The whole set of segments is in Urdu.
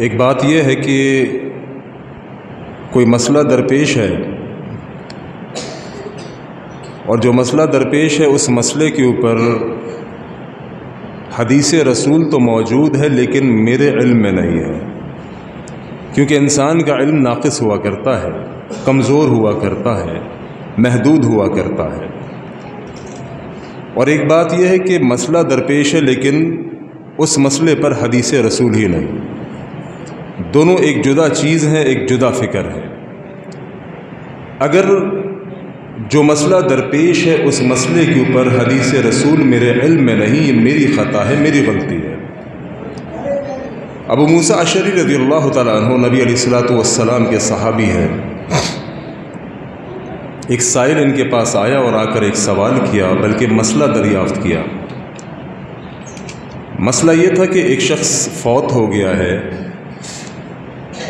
ایک بات یہ ہے کہ کوئی مسئلہ درپیش ہے اور جو مسئلہ درپیش ہے اس مسئلے کے اوپر حدیث رسول تو موجود ہے لیکن میرے علم میں نہیں ہے، کیونکہ انسان کا علم ناقص ہوا کرتا ہے، کمزور ہوا کرتا ہے، محدود ہوا کرتا ہے۔ اور ایک بات یہ ہے کہ مسئلہ درپیش ہے لیکن اس مسئلے پر حدیث رسول ہی نہیں، دونوں ایک جدا چیز ہیں، ایک جدا فکر ہے۔ اگر جو مسئلہ درپیش ہے اس مسئلے کے اوپر حدیث رسول میرے علم میں نہیں، یہ میری خطا ہے، میری غلطی ہے۔ ابو موسیٰ اشعری رضی اللہ تعالیٰ عنہ نبی علیہ الصلوۃ والسلام کے صحابی ہیں۔ ایک سائل ان کے پاس آیا اور آ کر ایک سوال کیا، بلکہ مسئلہ دریافت کیا۔ مسئلہ یہ تھا کہ ایک شخص فوت ہو گیا ہے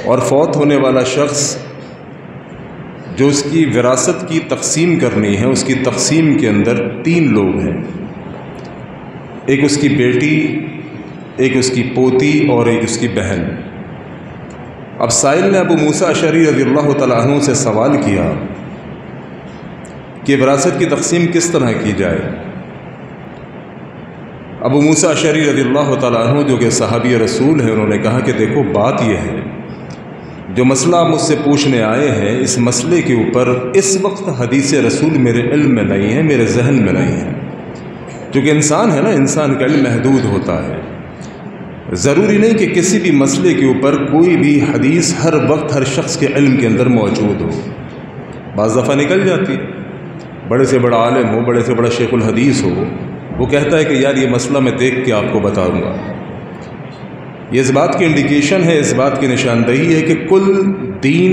اور فوت ہونے والا شخص جو اس کی وراثت کی تقسیم کرنی ہے، اس کی تقسیم کے اندر 3 لوگ ہیں، ایک اس کی بیٹی، ایک اس کی پوتی اور ایک اس کی بہن۔ اب سائل نے ابو موسیٰ اشعری رضی اللہ تعالیٰ عنہ سے سوال کیا کہ وراثت کی تقسیم کس طرح کی جائے۔ ابو موسیٰ اشعری رضی اللہ تعالیٰ عنہ جو کہ صحابی رسول ہیں، انہوں نے کہا کہ دیکھو بات یہ ہے، جو مسئلہ آپ مجھ سے پوچھنے آئے ہیں اس مسئلے کے اوپر اس وقت حدیث رسول میرے علم میں نہیں ہے، میرے ذہن میں نہیں ہے، کیونکہ انسان ہے نا، انسان کا علم محدود ہوتا ہے۔ ضروری نہیں کہ کسی بھی مسئلے کے اوپر کوئی بھی حدیث ہر وقت ہر شخص کے علم کے اندر موجود ہو، بعض دفعہ نکل جاتی ہے۔ بڑے سے بڑا عالم ہو، بڑے سے بڑا شیخ الحدیث ہو، وہ کہتا ہے کہ یار یہ مسئلہ میں دیکھ کے آپ کو بتاؤں گا۔ یہ اس بات کی انڈیکیشن ہے، اس بات کی نشاندہی ہے کہ کل دین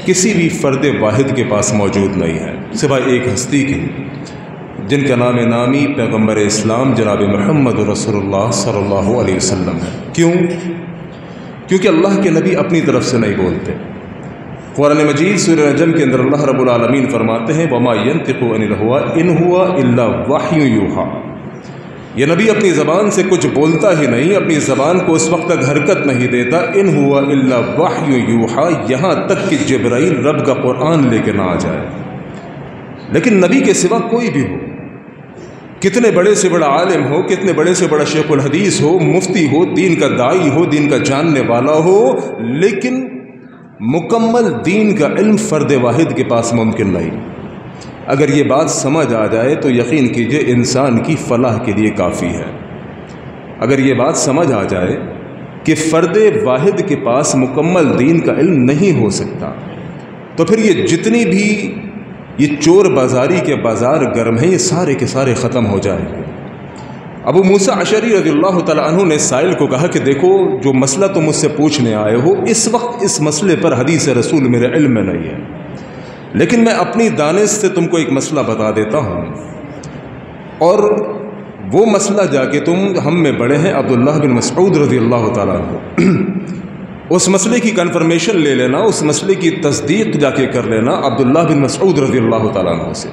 کسی بھی فرد واحد کے پاس موجود نہیں ہے، سوائے ایک ہستی کے، جن کا نام نامی پیغمبر اسلام جناب محمد رسول اللہ صلی اللہ علیہ وسلم ہے۔ کیوں؟ کیونکہ اللہ کے نبی اپنی طرف سے نہیں بولتے۔ قرآن مجید سورہ نجم کے اندر اللہ رب العالمین فرماتے ہیں وَمَا يَنطِقُ عَنِ الْهَوَىٰ إِنْ هُوَ إِلَّا وَحْيٌ يُوحَىٰ، یہ نبی اپنی زبان سے کچھ بولتا ہی نہیں، اپنی زبان کو اس وقت تک حرکت نہیں دیتا۔ إِنْ هُوَ إِلَّا وَحْيٌ يُوحَىٰ، یہاں تک کہ جبرائیل رب کا قرآن لے کے نہ آ جائے۔ لیکن نبی کے سوا کوئی بھی ہو، کتنے بڑے سے بڑا عالم ہو، کتنے بڑے سے بڑا شیخ الحدیث ہو، مفتی ہو، دین کا داعی ہو، دین کا جاننے والا ہو، لیکن مکمل دین کا علم فرد واحد کے پاس ممکن نہیں۔ اگر یہ بات سمجھ آ جائے تو یقین کیجئے انسان کی فلاح کے لیے کافی ہے۔ اگر یہ بات سمجھ آ جائے کہ فرد واحد کے پاس مکمل دین کا علم نہیں ہو سکتا، تو پھر یہ جتنی بھی یہ چور بازاری کے بازار گرم ہیں، یہ سارے کے سارے ختم ہو جائیں گے۔ ابو موسیٰ اشعری رضی اللہ تعالیٰ عنہ نے سائل کو کہا کہ دیکھو جو مسئلہ تم مجھ سے پوچھنے آئے ہو اس وقت اس مسئلے پر حدیث رسول میرے علم میں نہیں ہے، لیکن میں اپنی دانش سے تم کو ایک مسئلہ بتا دیتا ہوں، اور وہ مسئلہ جا کے تم ہم میں بڑے ہیں عبداللہ بن مسعود رضی اللہ تعالیٰ عنہ، اس مسئلے کی کنفرمیشن لے لینا، اس مسئلے کی تصدیق جا کے کر لینا عبداللہ بن مسعود رضی اللہ تعالیٰ عنہ سے۔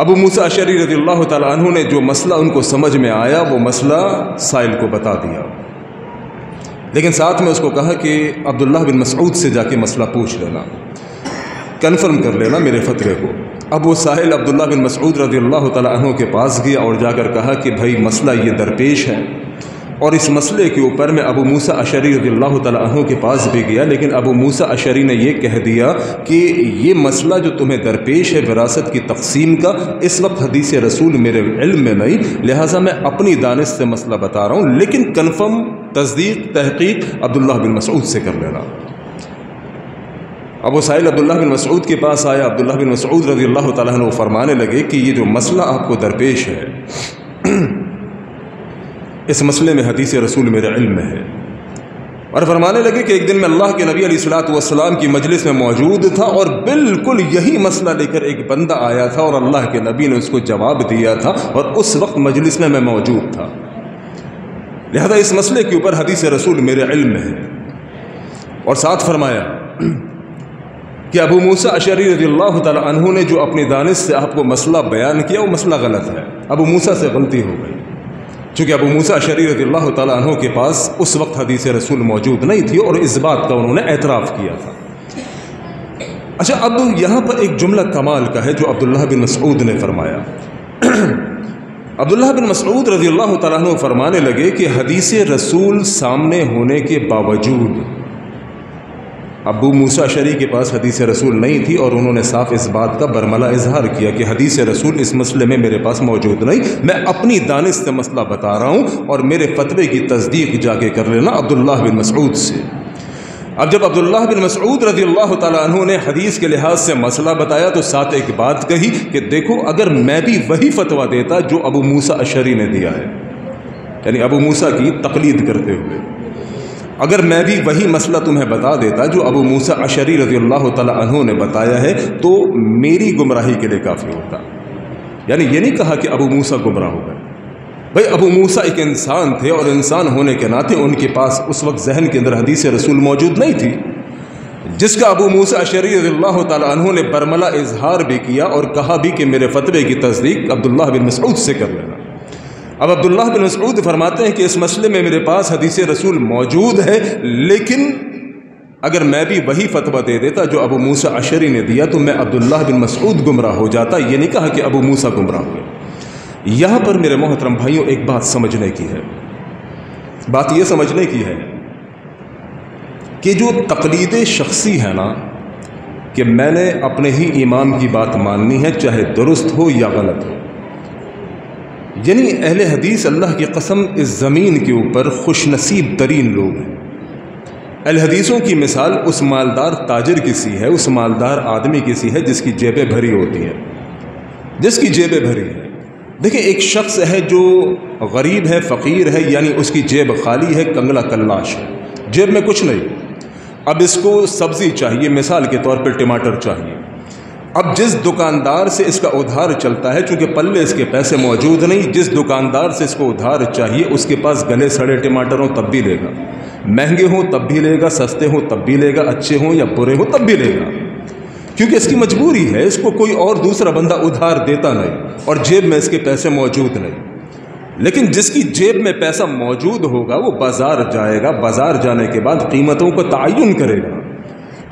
ابو موسیٰ اشعری رضی اللہ تعالیٰ عنہ نے جو مسئلہ ان کو سمجھ میں آیا وہ مسئلہ سائل کو بتا دیا، لیکن ساتھ میں اس کو کہا کہ عبداللہ بن مسعود سے جا کے مسئلہ پوچھ لینا، کنفرم کر لینا میرے فتوے کو۔ اب وہ سائل عبداللہ بن مسعود رضی اللہ تعالیٰ عنہ کے پاس گیا اور جا کر کہا کہ بھائی مسئلہ یہ درپیش ہے، اور اس مسئلے کے اوپر میں ابو موسیٰ اشعری رضی اللہ تعالیٰ عنہ کے پاس بھی گیا، لیکن ابو موسیٰ اشعری نے یہ کہہ دیا کہ یہ مسئلہ جو تمہیں درپیش ہے وراثت کی تقسیم کا، اس وقت حدیث رسول میرے علم میں نہیں، لہٰذا میں اپنی دانش سے مسئلہ بتا رہا ہوں، لیکن کنفرم تصدیق تحقیق عبداللہ بن مسعود سے کر لینا۔ اب وہ سائل عبداللہ بن مسعود کے پاس آیا، عبداللہ بن مسعود رضی اللہ تعالیٰ عنہ فرمانے لگے کہ یہ جو مسئلہ آپ کو درپیش ہے اس مسئلے میں حدیث رسول میرے علم میں ہے، اور فرمانے لگے کہ ایک دن میں اللہ کے نبی علیہ الصلوۃ والسلام کی مجلس میں موجود تھا اور بالکل یہی مسئلہ لے کر ایک بندہ آیا تھا اور اللہ کے نبی نے اس کو جواب دیا تھا، اور اس وقت مجلس میں موجود تھا، لہذا اس مسئلے کے اوپر حدیث رسول میرے علم میں ہے۔ اور ساتھ فرمایا کہ ابو موسیٰ اشعری رضی اللہ تعالیٰ عنہ نے جو اپنی دانش سے آپ کو مسئلہ بیان کیا وہ مسئلہ غلط ہے، ابو موسیٰ سے غلطی ہو گئی، چونکہ ابو موسیٰ اشعری رضی اللہ تعالیٰ عنہ کے پاس اس وقت حدیث رسول موجود نہیں تھی اور اس بات کا انہوں نے اعتراف کیا تھا۔ اچھا، اب یہاں پر ایک جملہ کمال کا ہے جو عبداللہ بن مسعود نے فرمایا۔ عبداللہ بن مسعود رضی اللہ تعالیٰ عنہ فرمانے لگے کہ حدیث رسول سامنے ہونے کے باوجود ابو موسیٰ اشعری کے پاس حدیث رسول نہیں تھی اور انہوں نے صاف اس بات کا برملا اظہار کیا کہ حدیث رسول اس مسئلے میں میرے پاس موجود نہیں، میں اپنی دانش سے مسئلہ بتا رہا ہوں اور میرے فتوے کی تصدیق جا کے کر لینا عبداللہ بن مسعود سے۔ اب جب عبداللہ بن مسعود رضی اللہ تعالیٰ عنہ نے حدیث کے لحاظ سے مسئلہ بتایا تو ساتھ ایک بات کہی کہ دیکھو اگر میں بھی وہی فتویٰ دیتا جو ابو موسیٰ اشعری نے دیا ہے، یعنی ابو موسیٰ کی تقلید کرتے ہوئے، اگر میں بھی وہی مسئلہ تمہیں بتا دیتا جو ابو موسیٰ اشعری رضی اللہ تعالیٰ عنہ نے بتایا ہے تو میری گمراہی کے لیے کافی ہوتا۔ یعنی یہ نہیں کہا کہ ابو موسیٰ گمراہ ہو گئے، بھائی ابو موسیٰ ایک انسان تھے اور انسان ہونے کے ناطے ان کے پاس اس وقت ذہن کے اندر حدیث رسول موجود نہیں تھی، جس کا ابو موسیٰ اشعری رضی اللہ تعالیٰ عنہ نے برملا اظہار بھی کیا اور کہا بھی کہ میرے فتوے کی تصدیق عبداللہ بن مسعود سے کر لینا۔ اب عبداللہ بن مسعود فرماتے ہیں کہ اس مسئلے میں میرے پاس حدیث رسول موجود ہے، لیکن اگر میں بھی وہی فتویٰ دے دیتا جو ابو موسیٰ اشعری نے دیا تو میں عبداللہ بن مسعود گمراہ ہو جاتا، یہ نہیں کہا کہ ابو موسیٰ گمراہ ہوئے۔ یہاں پر میرے محترم بھائیوں ایک بات سمجھنے کی ہے، بات یہ سمجھنے کی ہے کہ جو تقلید شخصی ہے نا کہ میں نے اپنے ہی امام کی بات ماننی ہے چاہے درست ہو یا غلط ہو، یعنی اہل حدیث اللہ کی قسم اس زمین کے اوپر خوش نصیب ترین لوگ ہیں۔ اہل حدیثوں کی مثال اس مالدار تاجر کی سی ہے، اس مالدار آدمی کی سی ہے جس کی جیبیں بھری ہوتی ہیں، جس کی جیبیں بھری ہیں۔ دیکھیں ایک شخص ہے جو غریب ہے، فقیر ہے، یعنی اس کی جیب خالی ہے، کنگلا کلاش ہے، جیب میں کچھ نہیں۔ اب اس کو سبزی چاہیے، مثال کے طور پر ٹماٹر چاہیے۔ اب جس دکاندار سے اس کا ادھار چلتا ہے، چونکہ پلے اس کے پیسے موجود نہیں، جس دکاندار سے اس کو ادھار چاہیے اس کے پاس گلے سڑے ٹماٹر ہوں تب بھی لے گا، مہنگے ہوں تب بھی لے گا، سستے ہوں تب بھی لے گا، اچھے ہوں یا برے ہوں تب بھی لے گا، کیونکہ اس کی مجبوری ہے، اس کو کوئی اور دوسرا بندہ ادھار دیتا نہیں اور جیب میں اس کے پیسے موجود نہیں۔ لیکن جس کی جیب میں پیسہ موجود ہوگا وہ بازار جائے گا، بازار جانے کے بعد قیمتوں کو تعین کرے گا،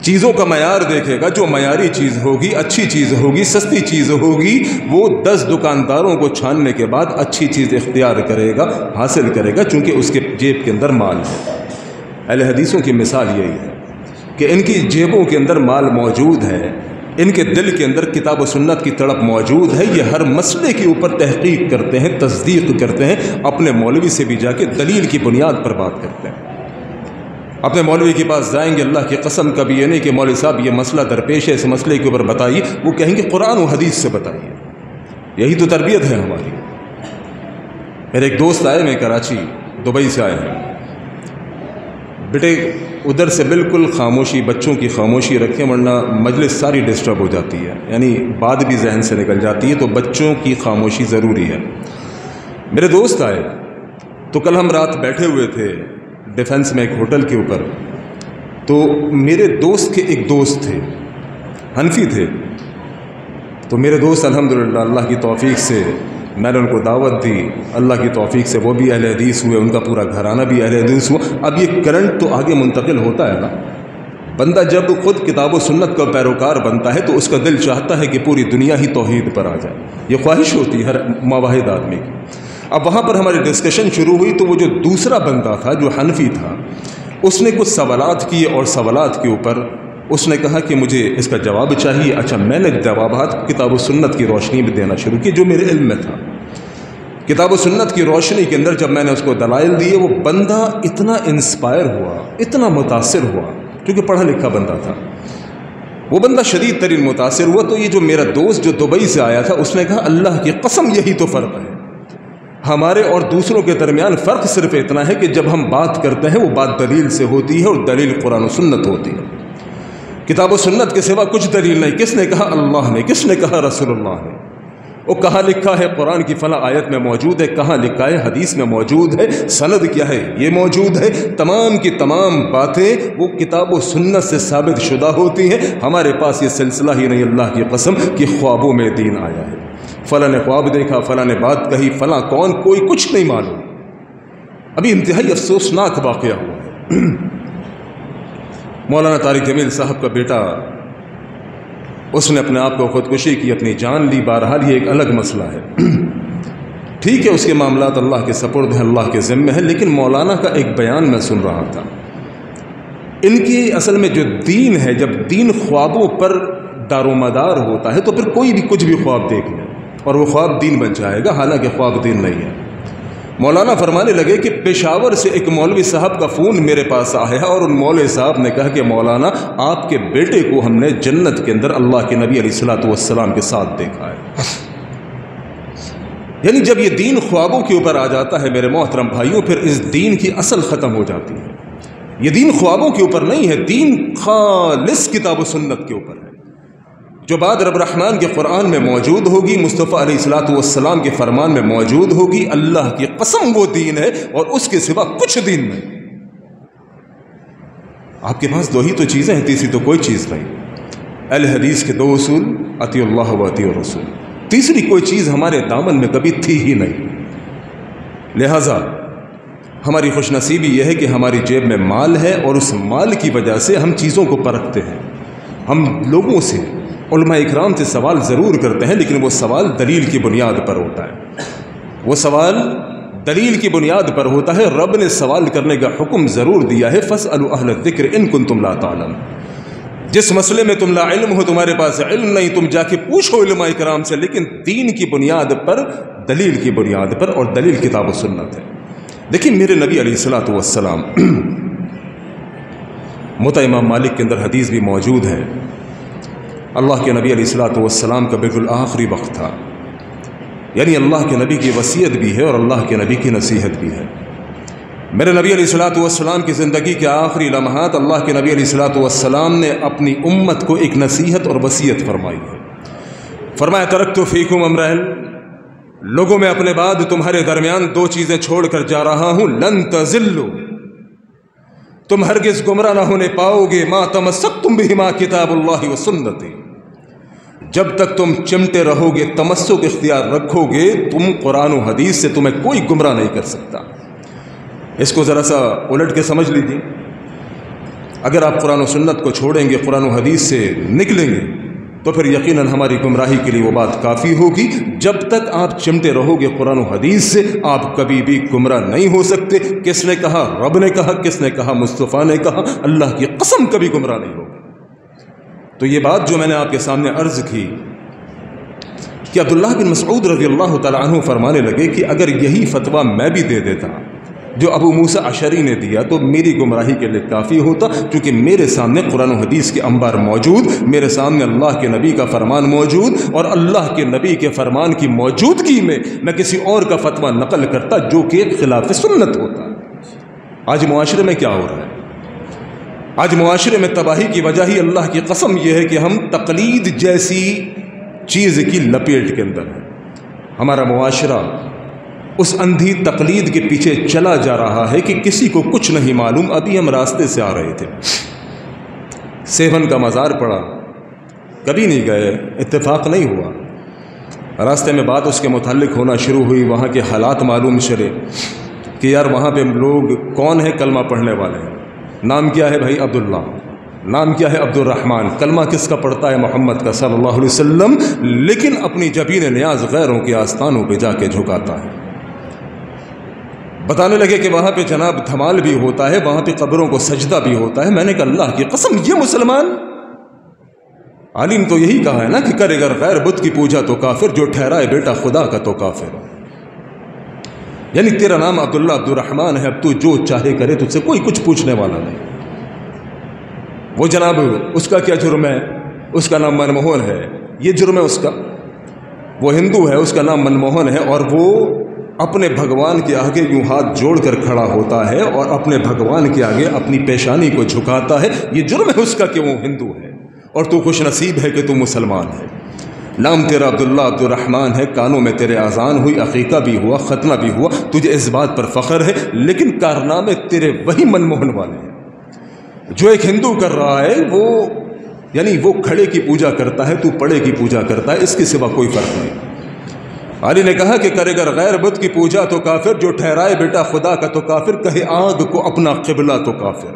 چیزوں کا معیار دیکھے گا، جو معیاری چیز ہوگی، اچھی چیز ہوگی، سستی چیز ہوگی، وہ 10 دکانداروں کو چھاننے کے بعد اچھی چیز اختیار کرے گا، حاصل کرے گا، چونکہ اس کے جیب کے اندر مال ہے۔ اہل حدیثوں کی مثال یہی ہے کہ ان کی جیبوں کے اندر مال موجود ہے، ان کے دل کے اندر کتاب و سنت کی تڑپ موجود ہے، یہ ہر مسئلے کے اوپر تحقیق کرتے ہیں، تصدیق کرتے ہیں، اپنے مولوی سے بھی جا کے دلیل کی بنیاد پر بات کرتے ہیں۔ اپنے مولوی کے پاس جائیں گے، اللہ کی قسم کبھی یہ نہیں کہ مولوی صاحب یہ مسئلہ درپیش ہے، اس مسئلے کے اوپر بتائیے، وہ کہیں گے قرآن و حدیث سے بتائیے۔ یہی تو تربیت ہے ہماری۔ میرے ایک دوست آئے، میں کراچی دبئی سے آئے ہیں، بیٹے ادھر سے بالکل خاموشی، بچوں کی خاموشی رکھیں ورنہ مجلس ساری ڈسٹرب ہو جاتی ہے، یعنی بات بھی ذہن سے نکل جاتی ہے، تو بچوں کی خاموشی ضروری ہے۔ میرے دوست آئے تو کل ہم رات بیٹھے ہوئے تھے ڈیفنس میں ایک ہوٹل کے اوپر، تو میرے دوست کے ایک دوست تھے، حنفی تھے، تو میرے دوست الحمدللہ اللہ کی توفیق سے میں نے ان کو دعوت دی، اللہ کی توفیق سے وہ بھی اہل حدیث ہوئے، ان کا پورا گھرانہ بھی اہل حدیث ہوا۔ اب یہ کرنٹ تو آگے منتقل ہوتا ہے نا، بندہ جب خود کتاب و سنت کا پیروکار بنتا ہے تو اس کا دل چاہتا ہے کہ پوری دنیا ہی توحید پر آ جائے، یہ خواہش ہوتی ہے ہر مواحد آدمی کی۔ اب وہاں پر ہماری ڈسکشن شروع ہوئی تو وہ جو دوسرا بندہ تھا جو حنفی تھا، اس نے کچھ سوالات کیے اور سوالات کے اوپر اس نے کہا کہ مجھے اس کا جواب چاہیے۔ اچھا، میں نے جوابات کتاب و سنت کی روشنی میں دینا شروع کی جو میرے علم میں تھا۔ کتاب و سنت کی روشنی کے اندر جب میں نے اس کو دلائل دیے، وہ بندہ اتنا انسپائر ہوا، اتنا متاثر ہوا، کیونکہ پڑھا لکھا بندہ تھا، وہ بندہ شدید ترین متاثر ہوا۔ تو یہ جو میرا دوست جو دبئی سے آیا تھا، اس نے کہا اللہ کی قسم یہی تو فرق ہے، ہمارے اور دوسروں کے درمیان فرق صرف اتنا ہے کہ جب ہم بات کرتے ہیں وہ بات دلیل سے ہوتی ہے اور دلیل قرآن و سنت ہوتی ہے، کتاب و سنت کے سوا کچھ دلیل نہیں۔ کس نے کہا؟ اللہ نے۔ کس نے کہا؟ رسول اللہ نے۔ وہ کہاں لکھا ہے؟ قرآن کی فلاں آیت میں موجود ہے، کہاں لکھا ہے؟ حدیث میں موجود ہے، سند کیا ہے؟ یہ موجود ہے۔ تمام کی تمام باتیں وہ کتاب و سنت سے ثابت شدہ ہوتی ہیں۔ ہمارے پاس یہ سلسلہ ہی نہیں، اللہ کی قسم، کہ خوابوں میں دین آیا ہے، فلاں نے خواب دیکھا، فلاں نے بات کہی، فلاں کون، کوئی کچھ نہیں معلوم۔ ابھی انتہائی افسوسناک واقعہ ہوا ہے۔ مولانا طارق جمیل صاحب کا بیٹا، اس نے اپنے آپ کو خودکشی کی، اپنی جان لی۔ بہرحال یہ ایک الگ مسئلہ ہے، ٹھیک ہے، اس کے معاملات اللہ کے سپرد ہیں، اللہ کے ذمہ ہے۔ لیکن مولانا کا ایک بیان میں سن رہا تھا، ان کی اصل میں جو دین ہے، جب دین خوابوں پر دار و مدار ہوتا ہے تو پھر کوئی بھی کچھ بھی خواب دیکھ لے اور وہ خواب دین بن جائے گا، حالانکہ خواب دین نہیں ہے۔ مولانا فرمانے لگے کہ پشاور سے ایک مولوی صاحب کا فون میرے پاس آیا اور ان مولوی صاحب نے کہا کہ مولانا آپ کے بیٹے کو ہم نے جنت کے اندر اللہ کے نبی علیہ الصلوۃ والسلام کے ساتھ دیکھا ہے۔ یعنی جب یہ دین خوابوں کے اوپر آ جاتا ہے میرے محترم بھائیوں، پھر اس دین کی اصل ختم ہو جاتی ہے۔ یہ دین خوابوں کے اوپر نہیں ہے، دین خالص کتاب و سنت کے اوپر ہے، جو بات رب الرحمن کے قرآن میں موجود ہوگی، مصطفیٰ علیہ الصلوۃ والسلام کے فرمان میں موجود ہوگی۔ اللہ کی قسم وہ دین ہے اور اس کے سوا کچھ دین نہیں۔ آپ کے پاس دو ہی تو چیزیں ہیں، تیسری تو کوئی چیز نہیں۔ الحدیث کے دو اصول، اطیع اللہ و اطیع الرسول، تیسری کوئی چیز ہمارے دامن میں کبھی تھی ہی نہیں۔ لہذا ہماری خوش نصیبی یہ ہے کہ ہماری جیب میں مال ہے اور اس مال کی وجہ سے ہم چیزوں کو پرکھتے ہیں۔ ہم لوگوں سے، علماء اکرام سے سوال ضرور کرتے ہیں، لیکن وہ سوال دلیل کی بنیاد پر ہوتا ہے، وہ سوال دلیل کی بنیاد پر ہوتا ہے۔ رب نے سوال کرنے کا حکم ضرور دیا ہے، فاسألوا اہل الذکر ان کنتم لا تعلمون۔ جس مسئلے میں تم لا علم ہو، تمہارے پاس علم نہیں، تم جا کے پوچھو علماء اکرام سے، لیکن دین کی بنیاد پر، دلیل کی بنیاد پر، اور دلیل کتاب و سنت ہے۔ دیکھیں میرے نبی علیہ الصلوۃ والسلام، موطا امام مالک کے اندر حدیث بھی موجود ہے، اللہ کے نبی علیہ الصلوۃ والسلام کا بالکل آخری وقت تھا، یعنی اللہ کے نبی کی وصیت بھی ہے اور اللہ کے نبی کی نصیحت بھی ہے۔ میرے نبی علیہ الصلوۃ والسلام کی زندگی کے آخری لمحات اللہ کے نبی علیہ الصلوۃ والسلام نے اپنی امت کو ایک نصیحت اور وصیت فرمائی ہے۔ فرمایا ترکت فیکم امرین، لوگوں میں اپنے بعد تمہارے درمیان دو چیزیں چھوڑ کر جا رہا ہوں، لن تضلوا، تم ہرگز گمراہ نہ ہونے پاؤ گے، ما تمسکتم بہما کتاب اللہ و سنتی، جب تک تم چمٹے رہو گے، تمسک اختیار رکھو گے، تم قرآن و حدیث سے تمہیں کوئی گمراہ نہیں کر سکتا۔ اس کو ذرا سا الٹ کے سمجھ لیجیے، اگر آپ قرآن و سنت کو چھوڑیں گے، قرآن و حدیث سے نکلیں گے، تو پھر یقیناً ہماری گمراہی کے لیے وہ بات کافی ہوگی۔ جب تک آپ چمٹے رہو گے قرآن و حدیث سے، آپ کبھی بھی گمراہ نہیں ہو سکتے۔ کس نے کہا؟ رب نے کہا۔ کس نے کہا؟ مصطفیٰ نے کہا۔ اللہ کی قسم کبھی گمراہ نہیں ہوگا۔ تو یہ بات جو میں نے آپ کے سامنے عرض کی کہ عبداللہ بن مسعود رضی اللہ تعالیٰ عنہ فرمانے لگے کہ اگر یہی فتویٰ میں بھی دے دیتا جو ابو موسیٰ اشعری نے دیا تو میری گمراہی کے لیے کافی ہوتا، کیونکہ میرے سامنے قرآن و حدیث کے انبار موجود، میرے سامنے اللہ کے نبی کا فرمان موجود، اور اللہ کے نبی کے فرمان کی موجودگی میں کسی اور کا فتویٰ نقل کرتا جو کہ خلاف سنت ہوتا۔ آج معاشرے میں کیا ہو رہا ہے؟ آج معاشرے میں تباہی کی وجہ ہی اللہ کی قسم یہ ہے کہ ہم تقلید جیسی چیز کی لپیٹ کے اندر ہیں۔ ہمارا معاشرہ اس اندھی تقلید کے پیچھے چلا جا رہا ہے کہ کسی کو کچھ نہیں معلوم۔ ابھی ہم راستے سے آ رہے تھے، سیون کا مزار پڑا، کبھی نہیں گئے، اتفاق نہیں ہوا، راستے میں بات اس کے متعلق ہونا شروع ہوئی، وہاں کے حالات معلوم چلے کہ یار وہاں پہ لوگ کون ہیں؟ کلمہ پڑھنے والے ہیں۔ نام کیا ہے بھائی؟ عبداللہ۔ نام کیا ہے؟ عبد الرحمن۔ کلمہ کس کا پڑھتا ہے؟ محمد کا صلی اللہ علیہ وسلم، لیکن اپنی جبین نیاز غیروں کے آستانوں پہ جا کے جھکاتا ہے۔ بتانے لگے کہ وہاں پہ جناب دھمال بھی ہوتا ہے، وہاں پہ قبروں کو سجدہ بھی ہوتا ہے۔ میں نے کہا اللہ کی قسم یہ مسلمان؟ عالم تو یہی کہا ہے نا کہ کرے اگر غیر بت کی پوجا تو کافر، جو ٹھہرائے بیٹا خدا کا تو کافر۔ یعنی تیرا نام عبداللہ عبد الرحمن ہے، اب تو جو چاہے کرے، تجھ سے کوئی کچھ پوچھنے والا نہیں۔ وہ جناب اس کا کیا جرم ہے؟ اس کا نام منموہن ہے، یہ جرم ہے اس کا۔ وہ ہندو ہے، اس کا نام منموہن ہے، اور وہ اپنے بھگوان کے آگے یوں ہاتھ جوڑ کر کھڑا ہوتا ہے اور اپنے بھگوان کے آگے اپنی پیشانی کو جھکاتا ہے۔ یہ جرم ہے اس کا کہ وہ ہندو ہے، اور تو خوش نصیب ہے کہ تو مسلمان ہے۔ نام تیرا عبداللہ عبد الرحمن ہے، کانوں میں تیرے اذان ہوئی، عقیقہ بھی ہوا، ختنہ بھی ہوا، تجھے اس بات پر فخر ہے، لیکن کارنامے تیرے وہی منموہن والے ہیں۔ جو ایک ہندو کر رہا ہے وہ کھڑے کی پوجا کرتا ہے، تو پڑے کی پوجا کرتا ہے، اس کے سوا کوئی فرق نہیں۔ علی نے کہا کہ کرے گر غیر بت کی پوجا تو کافر، جو ٹھہرائے بیٹا خدا کا تو کافر، کہے آگ کو اپنا قبلہ تو کافر،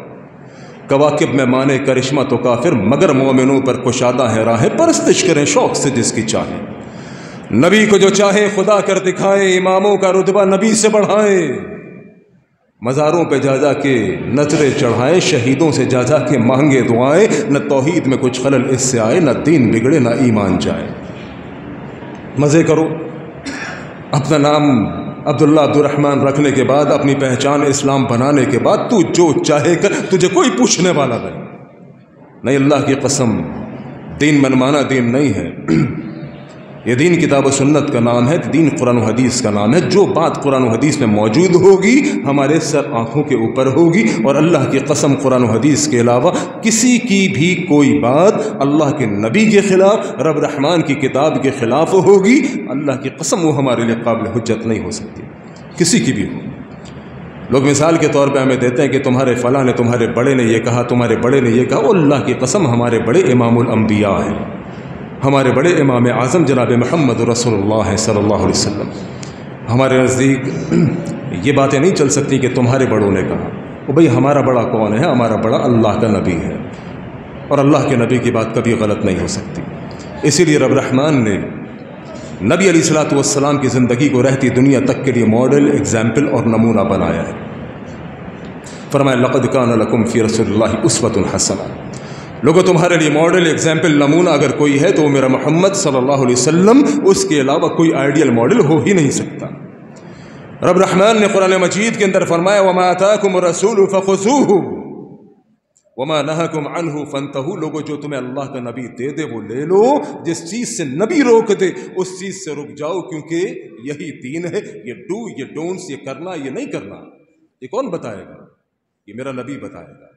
کواکب میں مانے کرشمہ تو کافر، مگر مومنوں پر کشادہ ہے راہیں، پرستش کریں شوق سے جس کی چاہیں، نبی کو جو چاہے خدا کر دکھائیں، اماموں کا رتبہ نبی سے بڑھائیں، مزاروں پہ جا جا کے نظریں چڑھائیں، شہیدوں سے جا جا کے مانگے دعائیں، نہ توحید میں کچھ خلل اس سے آئے، نہ دین بگڑے نہ ایمان جائے۔ مزے کرو، اپنا نام عبداللہ عبدالرحمن رکھنے کے بعد، اپنی پہچان اسلام بنانے کے بعد تو جو چاہے کر، تجھے کوئی پوچھنے والا نہیں۔ اللہ کی قسم، دین منمانا دین نہیں ہے، یہ دین کتاب و سنت کا نام ہے، دین قرآن و حدیث کا نام ہے۔ جو بات قرآن و حدیث میں موجود ہوگی ہمارے سر آنکھوں کے اوپر ہوگی، اور اللہ کی قسم قرآن و حدیث کے علاوہ کسی کی بھی کوئی بات اللہ کے نبی کے خلاف، رب رحمان کی کتاب کے خلاف ہوگی، اللہ کی قسم وہ ہمارے لیے قابل حجت نہیں ہو سکتی، کسی کی بھی ہو۔ لوگ مثال کے طور پہ ہمیں دیتے ہیں کہ تمہارے فلاں نے، تمہارے بڑے نے یہ کہا، تمہارے بڑے نے یہ کہا، وہ اللہ کی قسم ہمارے بڑے امام الانبیاء ہیں، ہمارے بڑے امام اعظم جناب محمد رسول اللہ صلی اللہ علیہ وسلم۔ ہمارے نزدیک یہ باتیں نہیں چل سکتی کہ تمہارے بڑوں نے کہا، وہ بھئی ہمارا بڑا کون ہے؟ ہمارا بڑا اللہ کا نبی ہے، اور اللہ کے نبی کی بات کبھی غلط نہیں ہو سکتی۔ اسی لیے رب رحمان نے نبی علیہ الصلوۃ والسلام کی زندگی کو رہتی دنیا تک کے لیے ماڈل، ایگزامپل اور نمونہ بنایا ہے۔ فرمایا لقد کان لکم فی رسول اللہ اسوۃ حسنہ، لوگوں تمہارے لیے ماڈل، ایگزامپل، نمونہ اگر کوئی ہے تو وہ میرا محمد صلی اللہ علیہ وسلم، اس کے علاوہ کوئی آئیڈیل ماڈل ہو ہی نہیں سکتا۔ رب رحمان نے قرآن مجید کے اندر فرمایا وما آتاکم الرسول فخذوہ وما نہاکم عنہ فانتہوا، لوگوں جو تمہیں اللہ کا نبی دے دے وہ لے لو، جس چیز سے نبی روک دے اس چیز سے رک جاؤ، کیونکہ یہی دین ہے۔ یہ ڈو، یہ ڈونٹس، یہ کرنا، یہ نہیں کرنا، یہ کون بتائے گا؟ یہ میرا نبی بتائے گا۔